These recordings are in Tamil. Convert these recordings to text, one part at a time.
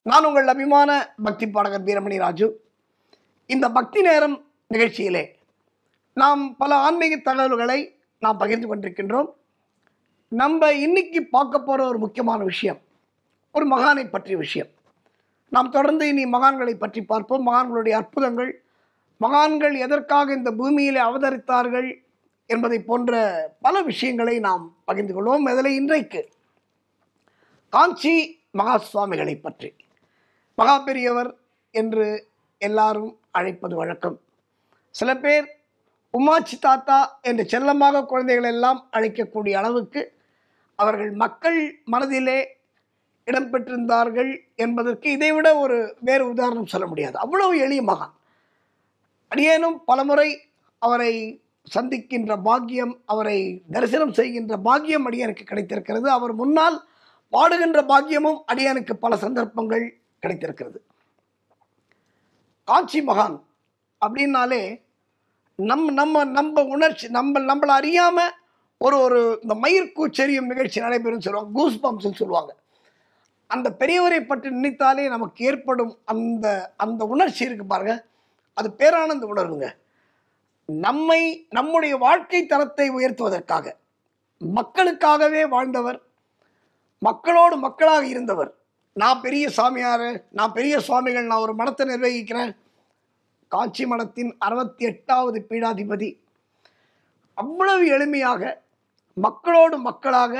நான் உங்கள் அபிமான பக்தி பாடகர் வீரமணி ராஜு. இந்த பக்தி நேரம் நிகழ்ச்சியிலே நாம் பல ஆன்மீக தகவல்களை நாம் பகிர்ந்து கொண்டிருக்கின்றோம். நம்ம இன்னைக்கு பார்க்க போகிற ஒரு முக்கியமான விஷயம் ஒரு மகானை பற்றிய விஷயம். நாம் தொடர்ந்து இனி மகான்களை பற்றி பார்ப்போம். மகான்களுடைய அற்புதங்கள், மகான்கள் எதற்காக இந்த பூமியிலே அவதரித்தார்கள் என்பதை போன்ற பல விஷயங்களை நாம் பகிர்ந்து கொள்வோம். அதில் இன்றைக்கு காஞ்சி மகா சுவாமிகளை பற்றி, மகா பெரியவர் என்று எல்லாரும் அழைப்பது வழக்கம். சில பேர் உமாச்சி தாத்தா என்று செல்லமாக குழந்தைகள் எல்லாம் அழைக்கக்கூடிய அளவுக்கு அவர்கள் மக்கள் மனதிலே இடம்பெற்றிருந்தார்கள் என்பதற்கு இதைவிட வேறு உதாரணம் சொல்ல முடியாது. அவ்வளவு எளிய மகான். அடியேனும் பலமுறை அவரை சந்திக்கின்ற பாக்கியம், அவரை தரிசனம் செய்கின்ற பாக்கியம் அடியனுக்கு கிடைத்திருக்கிறது. அவர் முன்னால் பாடுகின்ற பாக்கியமும் அடியனுக்கு பல சந்தர்ப்பங்கள் கிடைத்திருக்கிறது. காஞ்சி மகான் அப்படின்னாலே நம்ம உணர்ச்சி, நம்மளை அறியாம ஒரு இந்த மயிர்கூச்செறியும் நிகழ்ச்சி நடைபெறும் சொல்லுவாங்க, கூஸ் பம்ப்ஸ்ன்னு சொல்லுவாங்க. அந்த பெரியவரை பற்றி நினைத்தாலே நமக்கு ஏற்படும் அந்த உணர்ச்சி இருக்கு பாருங்க, அது பேரானந்த உணர்வுங்க. நம்முடைய வாழ்க்கை தரத்தை உயர்த்துவதற்காக மக்களுக்காகவே வாழ்ந்தவர், மக்களோடு மக்களாக இருந்தவர். நான் பெரிய சாமியார், நான் பெரிய சுவாமிகள், நான் ஒரு மடத்தை நிர்வகிக்கிறேன். காஞ்சி மடத்தின் 68வது பீடாதிபதி. அவ்வளவு எளிமையாக மக்களோடு மக்களாக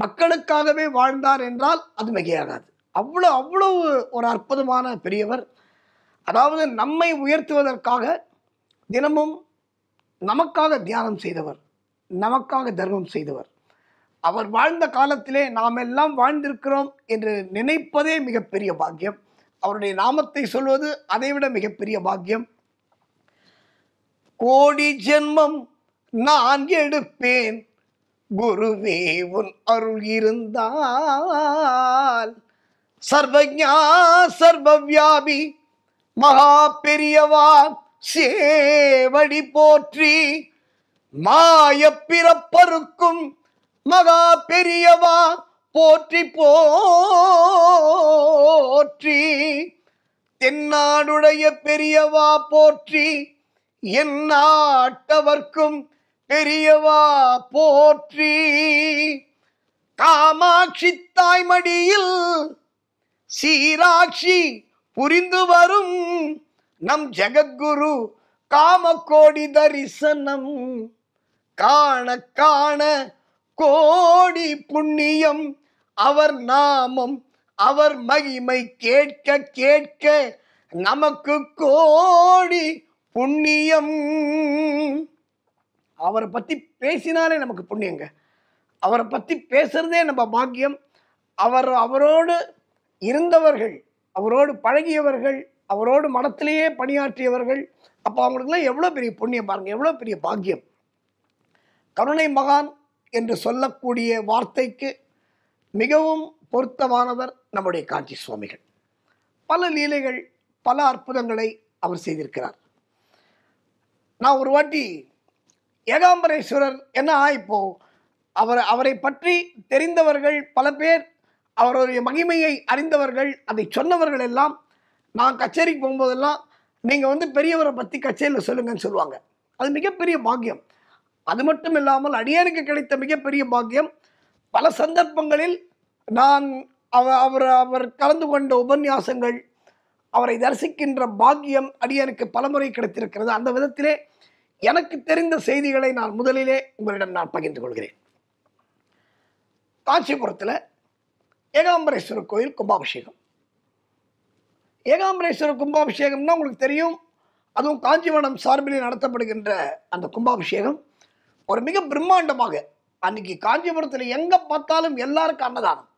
மக்களுக்காகவே வாழ்ந்தார் என்றால் அது மிகையாகாது. அவ்வளவு ஒரு அற்புதமான பெரியவர். அதாவது நம்மை உயர்த்துவதற்காக தினமும் நமக்காக தியானம் செய்தவர், நமக்காக தர்மம் செய்தவர். அவர் வாழ்ந்த காலத்திலே நாம் எல்லாம் வாழ்ந்திருக்கிறோம் என்று நினைப்பதே மிகப்பெரிய பாக்கியம். அவருடைய நாமத்தை சொல்வது அதைவிட மிகப்பெரிய பாக்கியம். கோடி ஜென்மம் நான் எடுப்பேன் குருவே உன் அருள் இருந்தால், சர்வஞா சர்வவியாபி மகா பெரியவா சேவடி போற்றி, மாய பிறப்பருக்கும் மகா பெரியவா போற்றி போற்றி, தென்னாடுடைய பெரியவா போற்றி, என் நாட்டவர்க்கும் பெரியவா போற்றி, காமாட்சி தாய்மடியில் சீராட்சி புரிந்து வரும் நம் ஜெகத்குரு காமகோடி தரிசனம் காண காண கோடி புண்ணியம், அவர் நாமம் அவர் மகிமை கேட்க கேட்க நமக்கு கோடி புண்ணியம். அவரை பற்றி பேசினாலே நமக்கு புண்ணியங்க. அவரை பற்றி பேசுறதே நம்ம பாக்கியம். அவரோடு இருந்தவர்கள், அவரோடு பழகியவர்கள், அவரோடு மடத்திலேயே பணியாற்றியவர்கள், அப்போ அவங்களுக்குலாம் எவ்வளோ பெரிய புண்ணியம் பாருங்க, எவ்வளோ பெரிய பாக்கியம். கருணை மகான் என்று சொல்லக்கூடிய வார்த்தைக்கு மிகவும் பொருத்தமானவர் நம்முடைய காஞ்சி சுவாமிகள். பல லீலைகள், பல அற்புதங்களை அவர் செய்திருக்கிறார். நான் ஒரு வாட்டி ஏகாம்பரேஸ்வரர் இப்போ அவரை பற்றி தெரிந்தவர்கள் பல பேர், அவருடைய மகிமையை அறிந்தவர்கள், அதை சொன்னவர்கள் எல்லாம் நான் கச்சேரிக்கு போகும்போதெல்லாம் நீங்கள் பெரியவரை பற்றி கச்சேரியில் சொல்லுங்கன்னு சொல்லுவாங்க. அது மிகப்பெரிய பாக்கியம். அது மட்டும் இல்லாமல் அடியானுக்கு கிடைத்த மிகப்பெரிய பாக்கியம், பல சந்தர்ப்பங்களில் நான் அவர் கலந்து கொண்ட உபன்யாசங்கள், அவரை தரிசிக்கின்ற பாக்கியம் அடியானுக்கு பலமுறை கிடைத்திருக்கிறது. அந்த விதத்திலே எனக்கு தெரிந்த செய்திகளை நான் முதலிலே உங்களிடம் நான் பகிர்ந்து கொள்கிறேன். காஞ்சிபுரத்தில் ஏகாம்பரேஸ்வரர் கோயில் கும்பாபிஷேகம். ஏகாம்பரேஸ்வரர் கும்பாபிஷேகம்னா உங்களுக்கு தெரியும், அதுவும் காஞ்சிமடம் சார்பிலே நடத்தப்படுகின்ற அந்த கும்பாபிஷேகம் ஒரு மிக பிரம்மாண்டமாக, அன்னைக்கு காஞ்சிபுரத்தில் எங்கே பார்த்தாலும் எல்லாருக்கும் அன்னதானம்.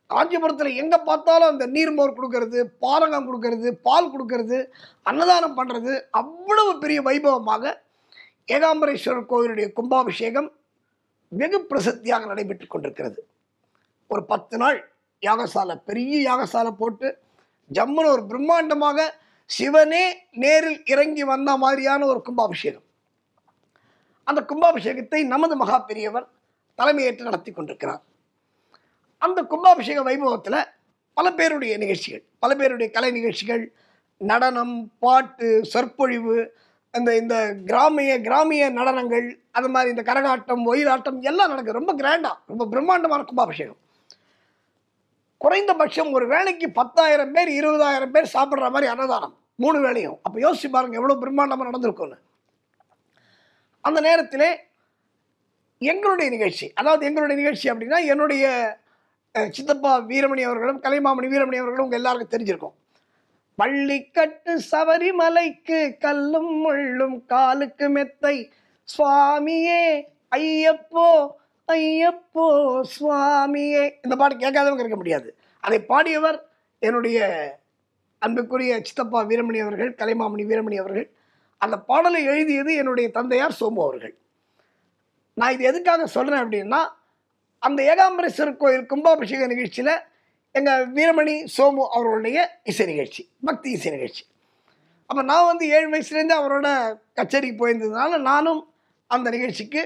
காஞ்சிபுரத்தில் எங்கே பார்த்தாலும் அந்த நீர்மோர் கொடுக்கறது, பானகம் கொடுக்கறது, பால் கொடுக்கறது, அன்னதானம் பண்ணுறது, அவ்வளவு பெரிய வைபவமாக ஏகாம்பரேஸ்வரர் கோயிலுடைய கும்பாபிஷேகம் வெகு பிரசித்தியாக நடைபெற்று கொண்டிருக்கிறது. ஒரு 10 நாள் யாகசாலை, பெரிய யாகசாலை போட்டு ஜம்முன்னு ஒரு பிரம்மாண்டமாக சிவனே நேரில் இறங்கி வந்த மாதிரியான ஒரு கும்பாபிஷேகம். அந்த கும்பாபிஷேகத்தை நமது மகா பெரியவர் தலைமையேற்று நடத்தி கொண்டிருக்கிறார். அந்த கும்பாபிஷேக வைபவத்தில் பல பேருடைய நிகழ்ச்சிகள், பல பேருடைய கலை நிகழ்ச்சிகள், நடனம், பாட்டு, சொற்பொழிவு, இந்த இந்த கிராமிய நடனங்கள், அது மாதிரி இந்த கரகாட்டம், ஒயிலாட்டம் எல்லாம் நடக்குது. ரொம்ப கிராண்டா, ரொம்ப பிரம்மாண்டமான கும்பாபிஷேகம். குறைந்தபட்சம் ஒரு வேளைக்கு 10,000 பேர் 20,000 பேர் சாப்பிட்ற மாதிரி அன்னதானம் 3 வேளையும். அப்போ யோசிச்சு பாருங்க எவ்வளோ பிரம்மாண்டமாக நடந்திருக்கும்னு. அந்த நேரத்திலே எங்களுடைய நிகழ்ச்சி, அதாவது எங்களுடைய நிகழ்ச்சி அப்படின்னா என்னுடைய சித்தப்பா வீரமணி அவர்களும் கலைமாமணி வீரமணி அவர்களும் உங்கள் எல்லாருக்கும் தெரிஞ்சிருக்கும். பள்ளிக்கட்டு சபரிமலைக்கு கல்லும் முள்ளும் காலுக்கு மெத்தை சுவாமியே ஐயப்போ ஐயப்போ சுவாமியே. இந்த பாட்டு கேட்காதவங்க இருக்க முடியாது. அதை பாடியவர் என்னுடைய அன்புக்குரிய சித்தப்பா வீரமணி அவர்கள், கலைமாமணி வீரமணி அவர்கள். அந்த பாடலை எழுதியது என்னுடைய தந்தையார் சோமு அவர்கள். நான் இது எதுக்காக சொல்கிறேன் அப்படின்னா, அந்த ஏகாம்பரேஸ்வரர் கோயில் கும்பாபிஷேக நிகழ்ச்சியில் எங்கள் வீரமணி சோமு அவர்களுடைய இசை நிகழ்ச்சி, பக்தி இசை நிகழ்ச்சி. அப்போ நான் வந்து 7 வயசுலேருந்து அவரோட கச்சேரிக்கு போயிருந்ததுனால நானும் அந்த நிகழ்ச்சிக்கு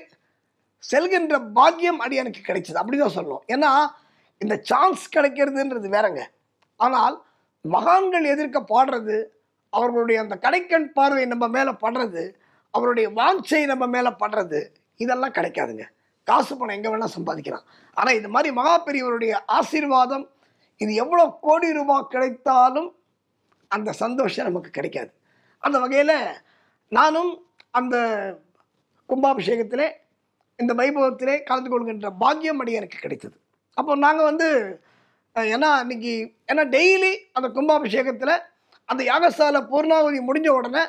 செல்கின்ற பாக்கியம் அடி எனக்கு கிடைச்சது, அப்படி தான் சொல்லணும். ஏன்னா இந்த சான்ஸ் கிடைக்கிறதுன்றது வேறங்க. ஆனால் மகான்கள் எதிர்க்க பாடுறது, அவர்களுடைய அந்த கடைக்கண் பார்வை நம்ம மேலே படுறது, அவருடைய வாஞ்சை நம்ம மேலே படுறது, இதெல்லாம் கிடைக்காதுங்க. காசு பணம் எங்கே வேணால் சம்பாதிக்கலாம். ஆனால் இது மாதிரி மகா பெரியவருடைய ஆசீர்வாதம், இது எவ்வளோ கோடி ரூபாய் கிடைத்தாலும் அந்த சந்தோஷம் நமக்கு கிடைக்காது. அந்த வகையில் நானும் அந்த கும்பாபிஷேகத்திலே, இந்த வைபவத்திலே கலந்து கொள்கின்ற பாக்கியம் அடி எனக்கு கிடைத்தது. அப்போ நாங்கள் வந்து ஏன்னா டெய்லி அந்த கும்பாபிஷேகத்தில் அந்த யாகசாலை பூர்ணாவதி முடிஞ்ச உடனே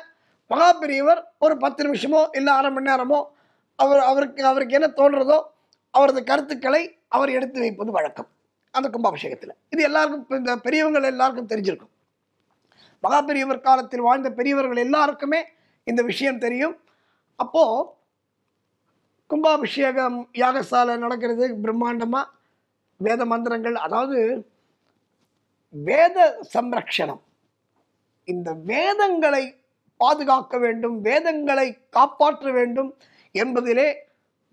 மகா பெரியவர் ஒரு 10 நிமிஷமோ இல்லை அரை மணி நேரமோ அவருக்கு என்ன தோன்றதோ அவரது கருத்துக்களை அவர் எடுத்து வைப்பது வழக்கம் அந்த கும்பாபிஷேகத்தில். இது எல்லாருக்கும், இந்த பெரியவங்கள் எல்லாருக்கும் தெரிஞ்சிருக்கும். மகா பெரியவர் காலத்தில் வாழ்ந்த பெரியவர்கள் எல்லாருக்குமே இந்த விஷயம் தெரியும். அப்போது கும்பாபிஷேகம் யாகசாலை நடக்கிறது பிரம்மாண்டமாக. வேத மந்திரங்கள், அதாவது வேத சம்ரக்ஷணம், இந்த வேதங்களை பாதுகாக்க வேண்டும், வேதங்களை காப்பாற்ற வேண்டும் என்பதிலே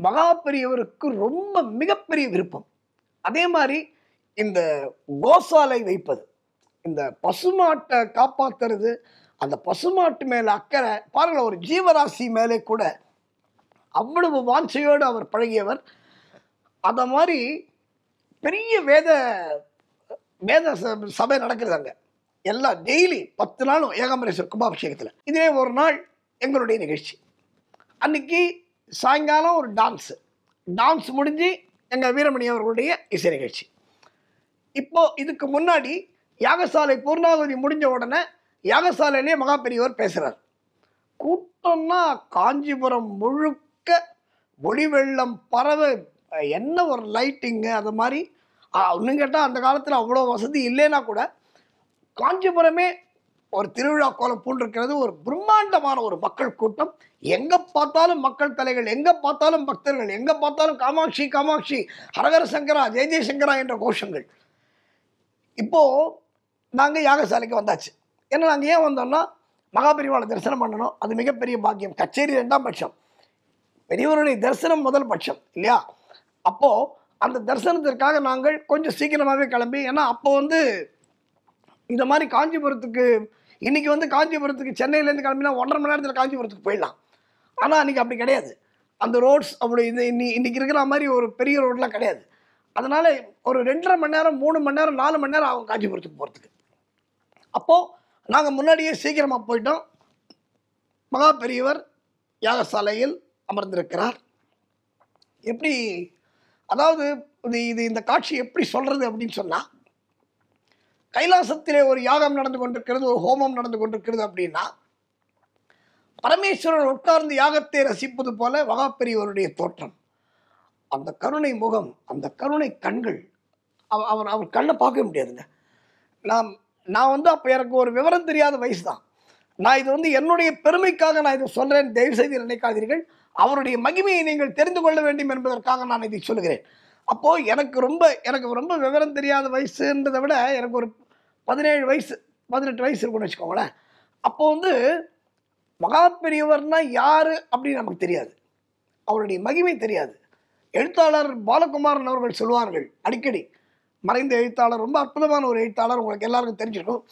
மகா பெரியவருக்கு ரொம்ப மிகப்பெரிய விருப்பம். அதே மாதிரி இந்த கோசாலை வைப்பது, இந்த பசுமாட்டை காப்பாற்றுறது, அந்த பசுமாட்டு மேலே அக்கறை பாருங்களேன். ஒரு ஜீவராசி மேலே கூட அவ்வளவு வாஞ்சையோடு அவர் பழகியவர். அந்த மாதிரி பெரிய வேத சபை நடக்கிறது அங்கே. எல்லாம் டெய்லி 10 நாளும் ஏகாம்பரேஸ்வரர் கும்பாபிஷேகத்தில். இதே ஒரு நாள் எங்களுடைய நிகழ்ச்சி. அன்னைக்கு சாயங்காலம் ஒரு டான்ஸ் முடிஞ்சு எங்கள் வீரமணி அவர்களுடைய இசை நிகழ்ச்சி. இப்போது இதுக்கு முன்னாடி யாகசாலை பூர்ணாவதி முடிஞ்ச உடனே யாகசாலையிலே மகா பெரியவர் பேசுகிறார். கூட்டம்னா காஞ்சிபுரம் முழுக்க ஒளி வெள்ளம் பறவை, என்ன ஒரு லைட்டிங்கு. அது மாதிரி இன்னும் கேட்டால் அந்த காலத்தில் அவ்வளோ வசதி இல்லைன்னா கூட காஞ்சிபுரமே ஒரு திருவிழா கோலம் பூண்டிருக்கிறது. ஒரு பிரம்மாண்டமான ஒரு மக்கள் கூட்டம். எங்கே பார்த்தாலும் மக்கள் தலைகள், எங்கே பார்த்தாலும் பக்தர்கள், எங்கே பார்த்தாலும் காமாட்சி காமாட்சி, ஹரஹர சங்கரா, ஜெய ஜெயசங்கரா என்ற கோஷங்கள். இப்போது நாங்கள் யாகசாலைக்கு வந்தாச்சு. ஏன்னா நாங்கள் ஏன் வந்தோம்னா மகாபெரிவாளை தரிசனம் பண்ணணும். அது மிகப்பெரிய பாக்கியம். கச்சேரி 2ஆம் பட்சம், பெரியவருடைய தரிசனம் முதல் பட்சம் இல்லையா? அப்போது அந்த தரிசனத்திற்காக நாங்கள் கொஞ்சம் சீக்கிரமாகவே கிளம்பி, ஏன்னா அப்போ வந்து இந்த மாதிரி காஞ்சிபுரத்துக்கு, இன்றைக்கி வந்து காஞ்சிபுரத்துக்கு சென்னையிலேருந்து கிளம்பினா 1.5 மணி நேரத்தில் காஞ்சிபுரத்துக்கு போயிடலாம். ஆனால் அன்றைக்கி அப்படி கிடையாது. அந்த ரோட்ஸ் அப்படி இன்றைக்கி இருக்கிற மாதிரி ஒரு பெரிய ரோடெலாம் கிடையாது. அதனால் ஒரு 2.5 மணி நேரம், 3 மணி நேரம், 4 மணி நேரம் ஆகும் காஞ்சிபுரத்துக்கு போகிறதுக்கு. அப்போது நாங்கள் முன்னாடியே சீக்கிரமாக போயிட்டோம். மகா பெரியவர் யாகசாலையில் அமர்ந்திருக்கிறார். எப்படி, அதாவது இந்த காட்சி எப்படி சொல்கிறது அப்படின்னு சொன்னால், கைலாசத்திலே ஒரு யாகம் நடந்து கொண்டிருக்கிறது, ஒரு ஹோமம் நடந்து கொண்டிருக்கிறது அப்படின்னா, பரமேஸ்வரர் உட்கார்ந்து யாகத்தை ரசிப்பது போல மகா பெரியவருடைய தோற்றம், அந்த கருணை முகம், அந்த கருணை கண்கள், அவர் கண்ணை பார்க்க முடியாதுங்க. நான் வந்து அப்போ எனக்கு ஒரு விவரம் தெரியாத வயசு தான். நான் இது வந்து என்னுடைய பெருமைக்காக நான் இதை சொல்கிறேன், தயவுசெய்து நினைக்காதீர்கள். அவருடைய மகிமையை நீங்கள் தெரிந்து கொள்ள வேண்டும் என்பதற்காக நான் இதை சொல்கிறேன். அப்போது எனக்கு ரொம்ப விவரம் தெரியாத வயசுன்றதை விட எனக்கு ஒரு 17 வயசு 18 வயசு இருக்குன்னு வச்சுக்கோங்களேன். அப்போ வந்து மகா பெரியவர்னா யார் அப்படின்னு நமக்கு தெரியாது, அவருடைய மகிமை தெரியாது. எழுத்தாளர் பாலகுமாரன் அவர்கள் சொல்வார்கள் அடிக்கடி, மறைந்த எழுத்தாளர், ரொம்ப அற்புதமான ஒரு எழுத்தாளர், உங்களுக்கு எல்லாருக்கும் தெரிஞ்சிருக்கும்.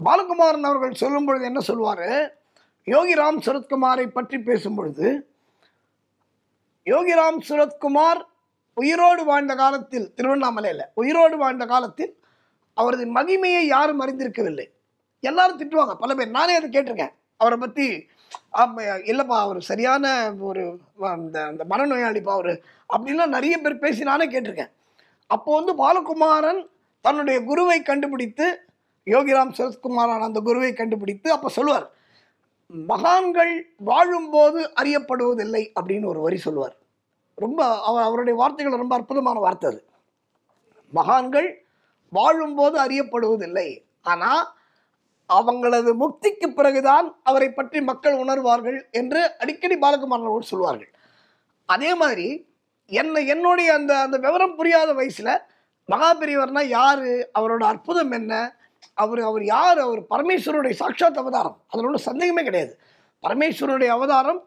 பாலகுமாரன் அவர்கள் சொல்லும் பொழுது என்ன சொல்வார், யோகிராம் சுரத்குமாரை பற்றி பேசும் பொழுது, யோகிராம் சுரத்குமார் உயிரோடு வாழ்ந்த காலத்தில், திருவண்ணாமலையில் உயிரோடு வாழ்ந்த காலத்தில் அவரது மகிமையை யாரும் அறிந்திருக்கவில்லை. எல்லாரும் திட்டுவாங்க, பல பேர். நானே அதை கேட்டிருக்கேன் அவரை பற்றி. இல்லைப்பா அவர் சரியான ஒரு அந்த மனநோயாளிப்பா அவர் அப்படின்லாம் நிறைய பேர் பேசி நானே கேட்டிருக்கேன். அப்போ வந்து பாலகுமாரன் தன்னுடைய குருவை கண்டுபிடித்து, யோகிராம் சரத்குமாரான அந்த குருவை கண்டுபிடித்து அப்போ சொல்லுவார், மகான்கள் வாழும்போது அறியப்படுவதில்லை அப்படின்னு ஒரு வரி சொல்லுவார். ரொம்ப அவருடைய வார்த்தைகள் ரொம்ப அற்புதமான வார்த்தை அது. மகான்கள் வாழும்போது அறியப்படுவதில்லை, ஆனால் அவங்களது முக்திக்கு பிறகுதான் அவரை பற்றி மக்கள் உணர்வார்கள் என்று அடிக்கடி பாலகுமாரன் அவர்கள் சொல்வார்கள். அதே மாதிரி என்னுடைய அந்த அந்த விவரம் புரியாத வயசுல மகாபெரியவர்னா யாரு, அவரோட அற்புதம் என்ன, அவர் யார், அவர் பரமேஸ்வரனுடைய சாட்சாத் அவதாரம், அதில் ஒன்றும் சந்தேகமே கிடையாது. பரமேஸ்வரனுடைய அவதாரம்.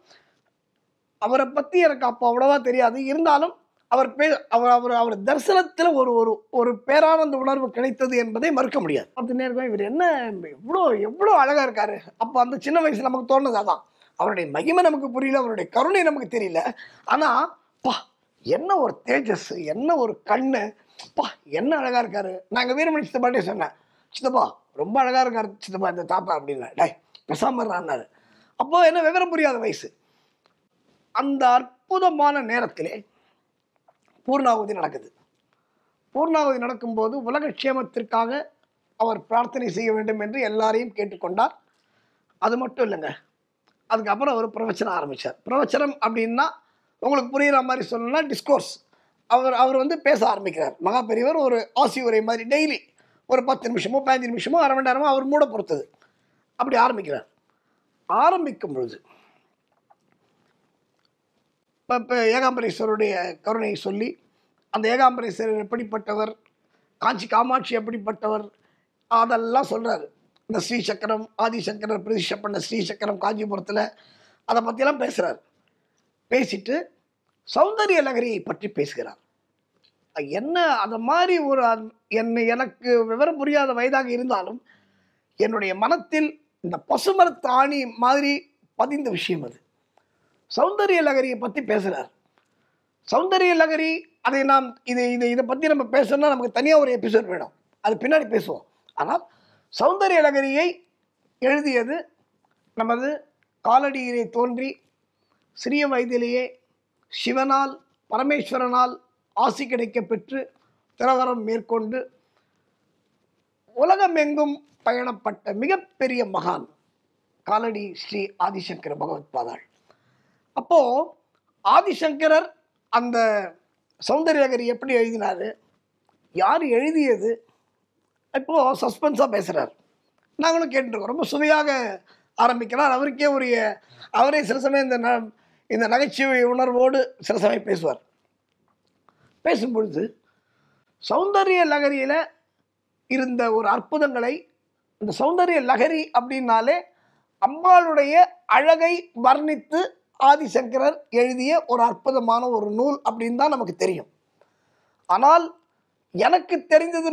அவரை பற்றி எனக்கு அப்போ அவ்வளவா தெரியாது. இருந்தாலும் அவர் தரிசனத்தில் ஒரு ஒரு ஒரு பேரானந்த உணர்வு கிடைத்தது என்பதை மறுக்க முடியாது. பார்த்து நேரம் இவர் என்ன எவ்வளோ அழகாக இருக்காரு. அப்போ அந்த சின்ன வயசில் நமக்கு தோணுது அதான். அவருடைய மகிமை நமக்கு புரியல, அவருடைய கருணை நமக்கு தெரியல. ஆனால் பா என்ன ஒரு தேஜஸ், என்ன ஒரு கண்ணு, பா என்ன அழகாக இருக்காரு. நான் எங்கள் வீரமணி சித்தப்பாட்டே சொன்னேன், சித்தப்பா ரொம்ப அழகாக இருக்காரு சித்தப்பா இந்த தாத்தா அப்படின்னு. டை பெசாமறான்னாரு. அப்போது என்ன விவரம் புரியாத வயசு. அந்த அற்புதமான நேரத்திலே பூர்ணாகுதி நடக்குது. பூர்ணாகுதி நடக்கும்போது உலக க்ஷேமத்திற்காக அவர் பிரார்த்தனை செய்ய வேண்டும் என்று எல்லாரையும் கேட்டுக்கொண்டார். அது மட்டும் இல்லைங்க, அதுக்கப்புறம் அவர் பிரவச்சனம் ஆரம்பித்தார். பிரவச்சனம் அப்படின்னா உங்களுக்கு புரிகிற மாதிரி சொல்லணும்னா டிஸ்கோர்ஸ். அவர் வந்து பேச ஆரம்பிக்கிறார். மகா பெரியவர் ஒரு ஆசி உரை மாதிரி டெய்லி ஒரு 10 நிமிஷமோ 15 நிமிஷமோ அரை மணி நேரமோ அவர் மூட பொறுத்தது அப்படி ஆரம்பிக்கிறார். ஆரம்பிக்கும் பொழுது இப்போ ஏகாம்பரேஸ்வருடைய கருணையை சொல்லி, அந்த ஏகாம்பரேஸ்வரர் எப்படிப்பட்டவர், காஞ்சி காமாட்சி எப்படிப்பட்டவர், அதெல்லாம் சொல்கிறார். இந்த ஸ்ரீசக்கரம், ஆதிசங்கரர் பிரதிஷ்டை பண்ண ஸ்ரீசக்கரம் காஞ்சிபுரத்தில், அதை பற்றியெல்லாம் பேசுகிறார். பேசிட்டு சௌந்தரிய லகரியை பற்றி பேசுகிறார். என்ன அதை மாதிரி ஒரு எனக்கு விவரம் புரியாத வயதாக இருந்தாலும் என்னுடைய மனத்தில் இந்த பசுமரத்து ஆணி மாதிரி பதிந்த விஷயம் அது. சௌந்தரிய லகரியை பற்றி பேசுகிறார். சௌந்தரிய லகரி, அதை நாம் இதை பற்றி நம்ம பேசணும்னா நமக்கு தனியாக ஒரு எபிசோட் வேணும், அது பின்னாடி பேசுவோம். ஆனால் சௌந்தரிய லகரியை எழுதியது நமது காலடியிலே தோன்றி சிறிய வயதிலேயே சிவனால் பரமேஸ்வரனால் ஆசி கிடைக்க பெற்று திரவரம் மேற்கொண்டு உலகமெங்கும் பயணப்பட்ட மிகப்பெரிய மகான் காலடி ஸ்ரீ ஆதிசங்கர பகவத் பாதாள். அப்போது ஆதிசங்கரர் அந்த சௌந்தரிய லகரி எப்படி எழுதினார், யார் எழுதியது, இப்போது சஸ்பென்ஸாக பேசுகிறார். நாங்களும் கேட்டுருக்கோம். ரொம்ப சுவையாக ஆரம்பிக்கிறார். அவரே சில சமயம் இந்த நகைச்சுவை உணர்வோடு சில சமயம் பேசுவார். பேசும்பொழுது சௌந்தரிய லகரியில் இருந்த ஒரு அற்புதங்களை, இந்த சௌந்தரிய லகரி அப்படின்னாலே அம்பாளுடைய அழகை வர்ணித்து ஆதிசங்கரர் எழுதிய ஒரு அற்புதமான ஒரு நூல் அப்படின்னு தான் நமக்கு தெரியும். ஆனால் எனக்கு தெரிந்தது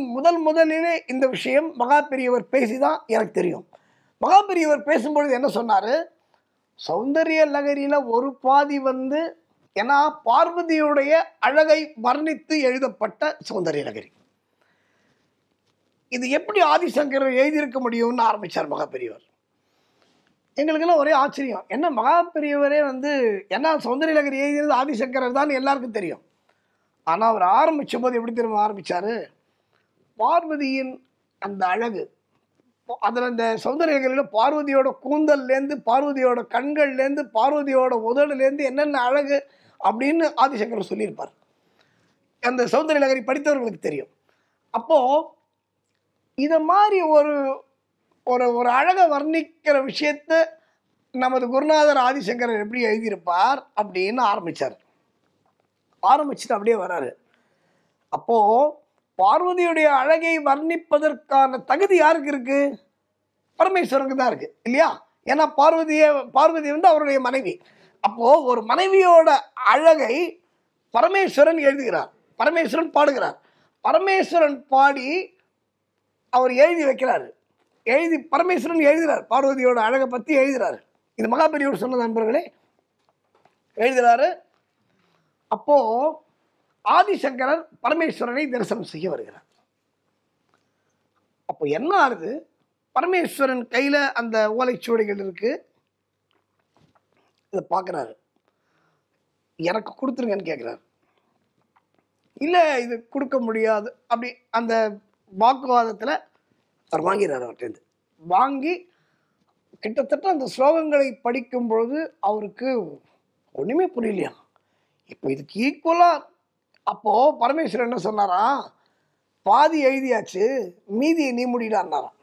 முதலிலே இந்த விஷயம் மகா பெரியவர் பேசி தான் எனக்கு தெரியும். மகா பெரியவர் பேசும்பொழுது என்ன சொன்னார், சௌந்தரிய லகரியில் ஒரு பாதி வந்து ஏன்னா பார்வதியுடைய அழகை வர்ணித்து எழுதப்பட்ட சௌந்தரிய லகரி, இது எப்படி ஆதிசங்கரர் எழுதியிருக்க முடியும்னு ஆரம்பித்தார் மகா பெரியவர். எங்களுக்கெல்லாம் ஒரே ஆச்சரியம், என்ன மகா பெரியவரே வந்து என்ன சௌந்தரிய லகரி எழுதினது ஆதிசங்கரர் தான் எல்லாருக்கும் தெரியும். ஆனால் அவர் ஆரம்பித்த போது எப்படி திரும்ப ஆரம்பித்தார், பார்வதியின் அந்த அழகு, அதில் அந்த சௌந்தரிய லகரியில் பார்வதியோட கூந்தல்லேருந்து, பார்வதியோட கண்கள்லேருந்து, பார்வதியோட உதடுலேருந்து என்னென்ன அழகு அப்படின்னு ஆதிசங்கரர் சொல்லியிருப்பார். அந்த சௌந்தரிய லகரி படித்தவர்களுக்கு தெரியும். அப்போது இதை மாதிரி ஒரு ஒரு ஒரு அழகை வர்ணிக்கிற விஷயத்தை நமது குருநாதர் ஆதிசங்கரர் எப்படி எழுதியிருப்பார் அப்படின்னு ஆரம்பிச்சுட்டு அப்படியே வராரு. அப்போது பார்வதியுடைய அழகை வர்ணிப்பதற்கான தகுதி யாருக்கு இருக்கு, பரமேஸ்வரனுக்கு தான் இருக்கு இல்லையா? ஏன்னா பார்வதி வந்து அவருடைய மனைவி. அப்போது ஒரு மனைவியோட அழகை பரமேஸ்வரன் எழுதுகிறார், பரமேஸ்வரன் பாடுகிறார். பரமேஸ்வரன் பாடி அவர் எழுதி வைக்கிறாரு. பரமேஸ்வரன் எழுதுறாரு, பார்வதியோட அழகை பற்றி எழுதுறாரு. இது மகாபெரியவர் சொன்ன நண்பர்களே எழுதுறாரு. அப்போ ஆதிசங்கரர் பரமேஸ்வரனை தரிசனம் செய்ய வருகிறார். அப்போ என்ன ஆகுது, பரமேஸ்வரன் கையில அந்த ஓலைச்சுவடிகள் இருக்கு. இதை பார்க்குறாரு. எனக்கு கொடுத்துருங்கன்னு கேட்குறாரு. இல்லை இது கொடுக்க முடியாது அப்படி அந்த வாக்குவாதத்தில் அவர் வாங்கிறார். அவர்கிட்ட வாங்கி கிட்டத்தட்ட அந்த ஸ்லோகங்களை படிக்கும் பொழுது அவருக்கு ஒன்றுமே புரியலையா. இப்போ இதுக்கு ஈக்குவலாக அப்போது பரமேஸ்வரன் என்ன சொன்னாரா, பாதி எழுதியாச்சு மீதியை நீ முடிடான்னாராம்.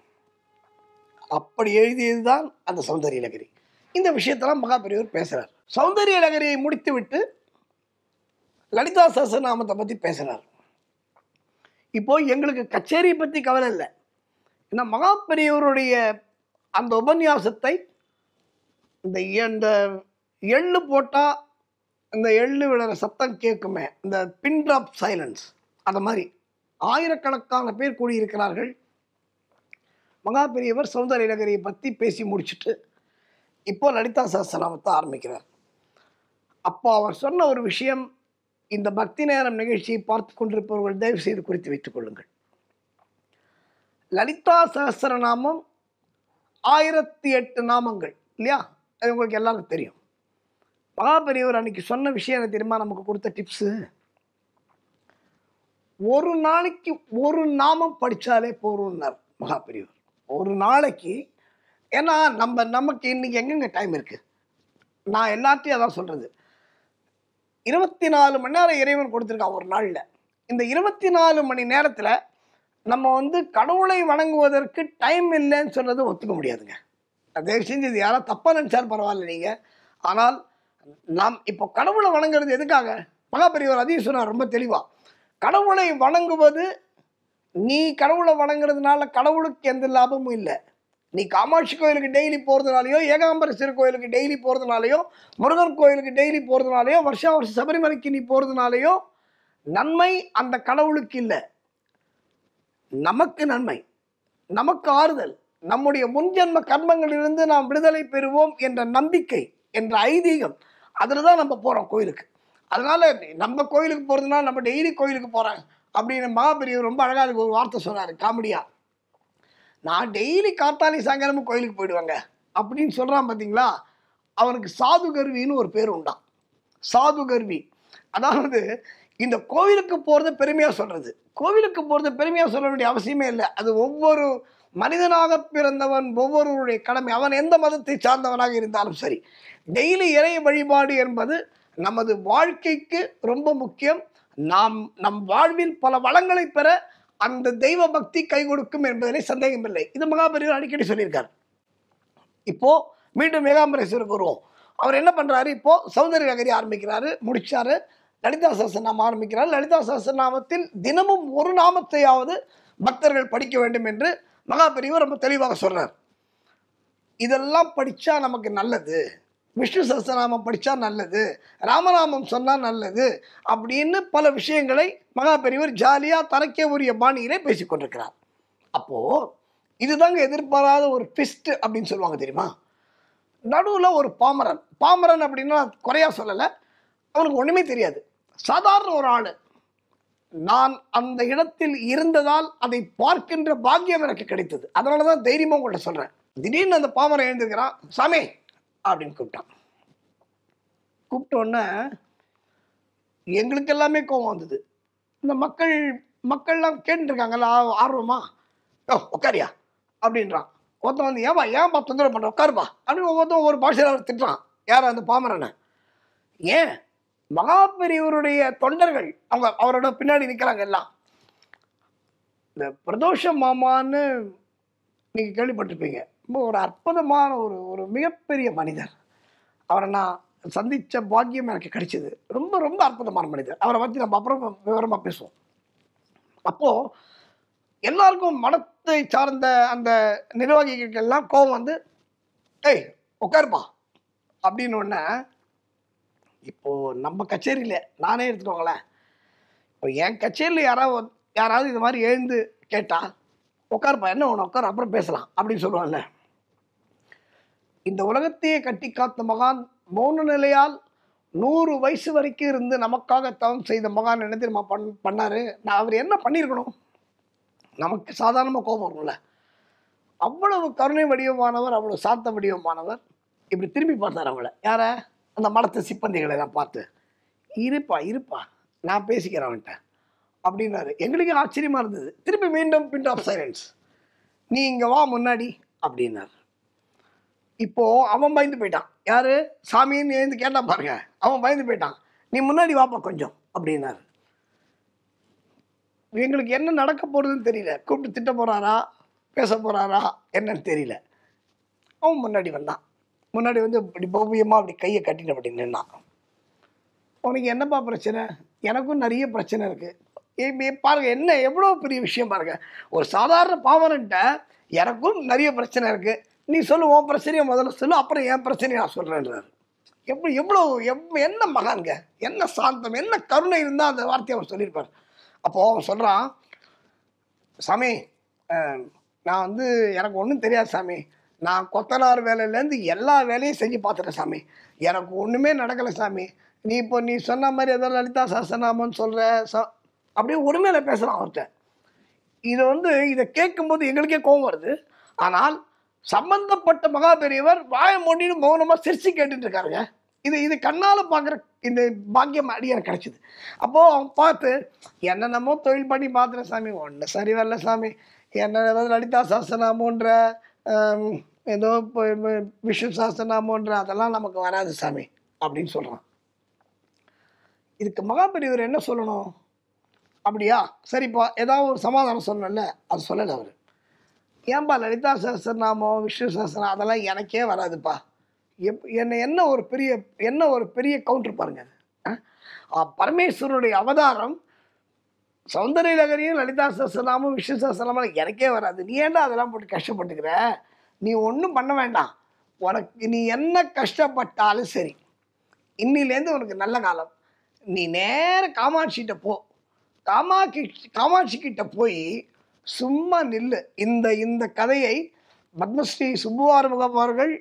அப்படி எழுதியது தான் அந்த சௌந்தரிய லகரி. இந்த விஷயத்தெல்லாம் மகாபெரியவர் பேசுகிறார். சௌந்தரிய லகரியை முடித்து விட்டு லலிதா சஹஸ்ரநாமத்தை பற்றி பேசுகிறார். இப்போ எங்களுக்கு கச்சேரி பற்றி கவலை இல்லை. ஏன்னா மகாபெரியவருடைய அந்த உபன்யாசத்தை இந்த எள்ளு போட்டால் இந்த எள்ளு விழுற சத்தம் கேட்குமே, இந்த பின் ட்ராப் சைலன்ஸ், அந்த மாதிரி ஆயிரக்கணக்கான பேர் கூடியிருக்கிறார்கள். மகாபெரியவர் சௌந்தரிய லகரியை பற்றி பேசி முடிச்சுட்டு இப்போ லலிதா சஹஸ்ரநாமத்தை ஆரம்பிக்கிறார். அப்போ அவர் சொன்ன ஒரு விஷயம், இந்த பக்தி நேரம் நிகழ்ச்சியை பார்த்து கொண்டிருப்பவர்கள் தயவு செய்து குறித்து வைத்துக் கொள்ளுங்கள். லலிதா சஹஸ்ரநாமம் 1008 நாமங்கள் இல்லையா, அது உங்களுக்கு எல்லாருக்கும் தெரியும். மகாபெரியவர் அன்னைக்கு சொன்ன விஷயம் என்ன தெரியுமா, நமக்கு கொடுத்த டிப்ஸு, ஒரு நாளைக்கு ஒரு நாமம் படித்தாலே போறோம்னார் மகாபெரியவர். ஒரு நாளைக்கு. ஏன்னா நமக்கு இன்னைக்கு எங்கெங்க டைம் இருக்கு. நான் எல்லாத்தையும் அதான் சொல்றது, 24 மணி நேரம் இறைவன் கொடுத்துருக்கான் ஒரு நாளில். இந்த 24 மணி நேரத்தில் நம்ம கடவுளை வணங்குவதற்கு டைம் இல்லைன்னு சொல்றது ஒத்துக்க முடியாதுங்க. தயவு செஞ்சு இது யாராவது தப்பாக நினச்சாலும் பரவாயில்ல நீங்கள். ஆனால் நாம் இப்போ கடவுளை வணங்குறது எதுக்காக, மகாபெரியவர் அதையும் சொன்னார் ரொம்ப தெளிவாக. கடவுளை வணங்குவது, நீ கடவுளை வணங்குறதுனால கடவுளுக்கு எந்த லாபமும் இல்லை. நீ காமாட்சி கோயிலுக்கு டெய்லி போகிறதுனாலையோ, ஏகாம்பரேஸ்வரர் கோயிலுக்கு டெய்லி போகிறதுனாலையோ, முருகன் கோயிலுக்கு டெய்லி போகிறதுனாலையோ, வருஷம் சபரிமலைக்கு நீ போகிறதுனாலையோ நன்மை அந்த கடவுளுக்கு இல்லை. நமக்கு நன்மை, நமக்கு ஆறுதல், நம்முடைய முன்ஜென்ம கர்மங்களிலிருந்து நாம் விடுதலை பெறுவோம் என்ற நம்பிக்கை, என்ற ஐதீகம், அதில் தான் நம்ம போகிறோம் கோயிலுக்கு. அதனால நம்ம கோயிலுக்கு போகிறதுனால நம்ம டெய்லி கோயிலுக்கு போகிறாங்க அப்படின்னு மகாபெரியவர் ரொம்ப அழகாக ஒரு வார்த்தை சொன்னார் காமெடியா. நான் டெய்லி காத்தாலி சாயங்காலமும் கோயிலுக்கு போயிடுவாங்க அப்படின்னு சொல்கிறான் பார்த்தீங்களா, அவனுக்கு சாதுகர்வின்னு ஒரு பேர் உண்டான். சாதுகர்வி, அதாவது இந்த கோவிலுக்கு போகிறத பெருமையாக சொல்கிறது. கோவிலுக்கு போகிறத பெருமையாக சொல்ல வேண்டிய அவசியமே இல்லை. அது ஒவ்வொரு மனிதனாக பிறந்தவன் ஒவ்வொருவருடைய கடமை. அவன் எந்த மதத்தை சார்ந்தவனாக இருந்தாலும் சரி, டெய்லி இறை வழிபாடு என்பது நமது வாழ்க்கைக்கு ரொம்ப முக்கியம். நம் வாழ்வில் பல வளங்களை பெற அந்த தெய்வ பக்தி கை கொடுக்கும் என்பதிலே சந்தேகமில்லை. இது மகாபெரியவர் அடிக்கடி சொல்லியிருக்கார். இப்போ மீண்டும் ஏகாம்பரேஸ்வரருக்கு வருவோம். அவர் என்ன பண்றாரு, இப்போ சௌந்தரிய லகரி ஆரம்பிக்கிறாரு, முடிச்சாரு. லலிதா சஹஸ்ரநாமம் ஆரம்பிக்கிறார். லலிதா சஹஸ்ரநாமத்தில் தினமும் ஒரு நாமத்தையாவது பக்தர்கள் படிக்க வேண்டும் என்று மகாபெரியவர் ரொம்ப தெளிவாக சொல்றார். இதெல்லாம் படிச்சா நமக்கு நல்லது, விஷ்ணு சஹஸ்ரநாமம் படித்தா நல்லது, ராமநாமம் சொன்னால் நல்லது அப்படின்னு பல விஷயங்களை மகாபெரியவர் ஜாலியாக தனக்கே உரிய பாணியிலே பேசிக்கொண்டிருக்கிறார். அப்போது இதுதாங்க எதிர்பாராத ஒரு ட்விஸ்ட் அப்படின்னு சொல்லுவாங்க தெரியுமா. நடுவில் ஒரு பாமரன் அப்படின்னா குறையா சொல்லலை, அவனுக்கு ஒன்றுமே தெரியாது, சாதாரண ஒரு ஆள். நான் அந்த இடத்தில் இருந்ததால் அதை பார்க்கின்ற பாக்கியம் எனக்கு கிடைத்தது. அதனால தான் தைரியமாக உங்கள்கிட்ட சொல்கிறேன். திடீர்னு அந்த பாமரன் எழுந்திருக்கிறான், சாமி அப்படின்னு கூப்பிட்டான். கூப்பிட்டோன்னே எங்களுக்கு எல்லாமே கோபம் வந்தது. இந்த மக்கள்லாம் கேட்டுருக்காங்கல்ல ஆர்வமா, உட்காரியா அப்படின்றான். ஒருத்தன் ஏன்பா தொந்தரவு பண்ணுற, உட்காருப்பா அப்படின்னு ஒவ்வொருத்தன் ஒவ்வொரு பாஷையில் அவர் திட்டுறான். யார் அந்த பாமரனை. ஏன், மகாபெரியவருடைய தொண்டர்கள் அவரோட பின்னாடி நிற்கிறாங்க எல்லாம். இந்த பிரதோஷ மாமான்னு நீங்கள் கேள்விப்பட்டிருப்பீங்க. ரொம்ப ஒரு அற்புதமான ஒரு மிகப்பெரிய மனிதர். அவரை நான் சந்தித்த பாக்கியம் எனக்கு கிடைச்சது. ரொம்ப ரொம்ப அற்புதமான மனிதர். அவரை பற்றி நம்ம அப்புறம் விவரமாக பேசுவோம். அப்போது எல்லாருக்கும் மனத்தை சார்ந்த அந்த நிர்வாகிகளுக்கெல்லாம் கோபம் வந்து, ஏய் உட்காருப்பா அப்படின்னு ஒன்று. இப்போது நம்ம கச்சேரியில் நானே எடுத்துக்கோங்களேன், இப்போ என் கச்சேரியில் யாராவது யாராவது இது மாதிரி எழுந்து கேட்டா உட்காருப்பா, என்ன ஒன்று உட்கார், அப்புறம் பேசலாம் அப்படின்னு சொல்லுவாங்கல்ல. இந்த உலகத்தையே கட்டி காத்த மகான் மௌன நிலையால் 100 வயசு வரைக்கும் இருந்து நமக்காக தவம் செய்த மகான் என்ன தெரியுமா பண்ணாரு? அவர் என்ன பண்ணியிருக்கணும்? நமக்கு சாதாரணமாக கோபம் வரும்ல, அவ்வளவு கருணை வடிவமானவர், அவ்வளவு சாந்த வடிவமானவர். இப்படி திரும்பி பார்த்தார் அவங்கள, யார? அந்த மடத்து சிப்பந்திகளை எல்லாம் பார்த்து, இருப்பா இருப்பா நான் பேசிக்கிறேன் அவன்கிட்ட அப்படின்னாரு. எங்களுக்கு ஆச்சரியமா இருந்தது. திருப்பி மீண்டும் பின் ஆஃப் சைலன்ஸ், நீ இங்கே வா முன்னாடி அப்படின்னாரு. இப்போ அவன் பயந்து போயிட்டான். யாரு? சாமின்னு எழுந்து கேட்டான் பாருங்க, அவன் பயந்து போயிட்டான். நீ முன்னாடி வாப்பா கொஞ்சம் அப்படின்னாரு. எங்களுக்கு என்ன நடக்க போறதுன்னு தெரியல. கூப்பிட்டு திட்ட போறாரா, பேச போறாரா என்னன்னு தெரியல. அவன் முன்னாடி வந்தான். முன்னாடி வந்து இப்படி பவ்யமா அப்படி கையை கட்டின அப்படி நின்னான். உனக்கு என்னப்பா பிரச்சனை? எனக்கும் நிறைய பிரச்சனை இருக்கு. பாருங்க என்ன எவ்வளோ பெரிய விஷயம் பாருங்க. ஒரு சாதாரண பாவரன்ட்ட எனக்கும் நிறைய பிரச்சனை இருக்கு, நீ சொல்லு உன் பிரச்சனையை முதல்ல சொல்லு, அப்புறம் என் பிரச்சனையை நான் சொல்றேன்றாரு. எவ்வளோ என்ன மகான்க, என்ன சாந்தம், என்ன கருணை இருந்தால் அந்த வார்த்தையை அவர் சொல்லியிருப்பார். அப்போ அவன் சொல்றான், சாமி நான் வந்து எனக்கு ஒன்றும் தெரியாது சாமி, நான் கொத்தனார் வேலையிலேருந்து எல்லா வேலையும் செஞ்சு பார்த்துட்டேன் சாமி, எனக்கு ஒன்றுமே நடக்கலை சாமி. நீ சொன்ன மாதிரி ஏதோ லலிதா சஹஸ்ரநாமம்னு சொல்கிற அப்படியே ஒருமையில பேசுகிறான் அவர்கிட்ட. இதை கேட்கும்போது எங்களுக்கே கோபம் வருது. ஆனால் சம்பந்தப்பட்ட மகா பெரியவர் வாய மூடின்னு மௌனமாக சிரிச்சு கேட்டுட்டு இருக்காருங்க. இது கண்ணால் பார்க்குற இந்த பாக்கியம் அடி எனக்கு கிடைச்சிது. அப்போது அவன் பார்த்து, என்னென்னமோ தொழில் பண்ணி பார்த்துறேன் சாமி, ஒன்று சரி வரல சாமி, என்ன ஏதாவது லலிதா சஹஸ்ரநாமன்ற ஏதோ விஷ்ணு சஹஸ்ரநாமன்ற அதெல்லாம் நமக்கு வராது சாமி அப்படின்னு சொல்கிறான். இதுக்கு மகா பெரியவர் என்ன சொல்லணும்? அப்படியா சரிப்பா, ஏதாவது ஒரு சமாதானம் சொல்லணும்ல, அது சொல்லலை அவர். ஏன்பா லலிதா சஹஸ்ரநாமம் விஷ்ணு சஹஸ்ரநாமம் அதெல்லாம் எனக்கே வராதுப்பா. என்ன ஒரு பெரிய கவுண்டர் பாருங்க. பரமேஸ்வரனுடைய அவதாரம் சௌந்தர்யலகரியும் லலிதா சஹஸ்ரநாமம் விஷ்ணு சஹஸ்ரநாமம் எனக்கே வராது, நீ ஏன்டா அதெல்லாம் போட்டு கஷ்டப்பட்டுக்கிற? நீ ஒன்றும் பண்ண வேண்டாம், உனக்கு நீ என்ன கஷ்டப்பட்டாலும் சரி, இன்னிலேருந்து உனக்கு நல்ல காலம், நீ நேர காமாட்சிகிட்ட போ, காமாட்சி கிட்ட போய் சும்மா நில்லு. இந்த கதையை பத்மஸ்ரீ சுப்புவாறுமுகம் அவர்கள்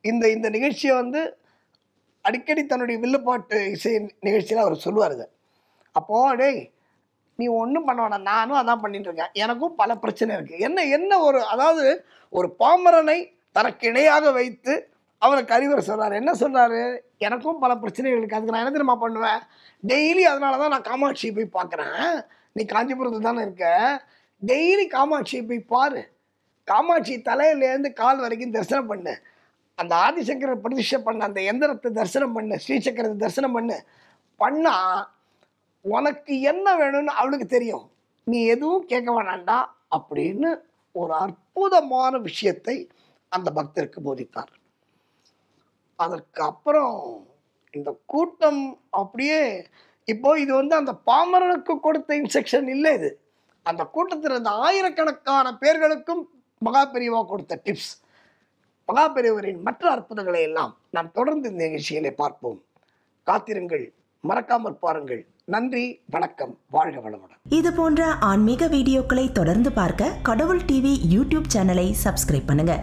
இந்த நிகழ்ச்சியை வந்து அடிக்கடி தன்னுடைய வில்லுப்பாட்டு இசை நிகழ்ச்சியில் அவர் சொல்லுவாருங்க. அப்போது டேய் நீ ஒன்றும் பண்ண வேணாம், நானும் அதான் பண்ணிட்டு இருக்கேன், எனக்கும் பல பிரச்சனை இருக்குது. என்ன அதாவது ஒரு பாமரனை தனக்கு இணையாக வைத்து அவனுக்கு அறிவுரை சொல்கிறார். என்ன சொல்கிறாரு? எனக்கும் பல பிரச்சனைகள் இருக்குது, அதுக்கு நான் என்ன தெரியுமா பண்ணுவேன், டெய்லி அதனால தான் நான் காமாட்சியை போய் பார்க்குறேன். நீ காஞ்சிபுரத்தில் தானே இருக்க, டெய்லி காமாட்சியை போய் பாரு, காமாட்சி தலையிலேருந்து கால் வரைக்கும் தரிசனம் பண்ணு, அந்த ஆதிசங்கரை பிரதிஷ்டை பண்ண அந்த எந்திரத்தை தரிசனம் பண்ணு, ஸ்ரீசக்கரத்தை தரிசனம் பண்ணா உனக்கு என்ன வேணும்னு அவளுக்கு தெரியும், நீ எதுவும் கேட்க வேணாண்டா அப்படின்னு ஒரு அற்புதமான விஷயத்தை அந்த பக்தருக்கு போதித்தார். அதற்கு அப்புறம் இந்த கூட்டம் அப்படியே இப்போ இது வந்து அந்த பாமரனுக்கு கொடுத்த இன்ஸ்ட்ரக்ஷன் இல்லை, இது அந்த கூட்டத்தில் இருந்த ஆயிரக்கணக்கான பேர்களுக்கும் மகா பெரியவா கொடுத்த டிப்ஸ். மகா பெரியவரின் மற்ற அற்புதங்களை எல்லாம் நாம் தொடர்ந்து இந்த நிகழ்ச்சிகளை பார்ப்போம். காத்திருங்கள், மறக்காமல் பாருங்கள். நன்றி, வணக்கம், வாழ்க வளமுடன். இது போன்ற ஆன்மீக வீடியோக்களை தொடர்ந்து பார்க்க கடவுள் டிவி யூடியூப் சேனலை சப்ஸ்கிரைப் பண்ணுங்க.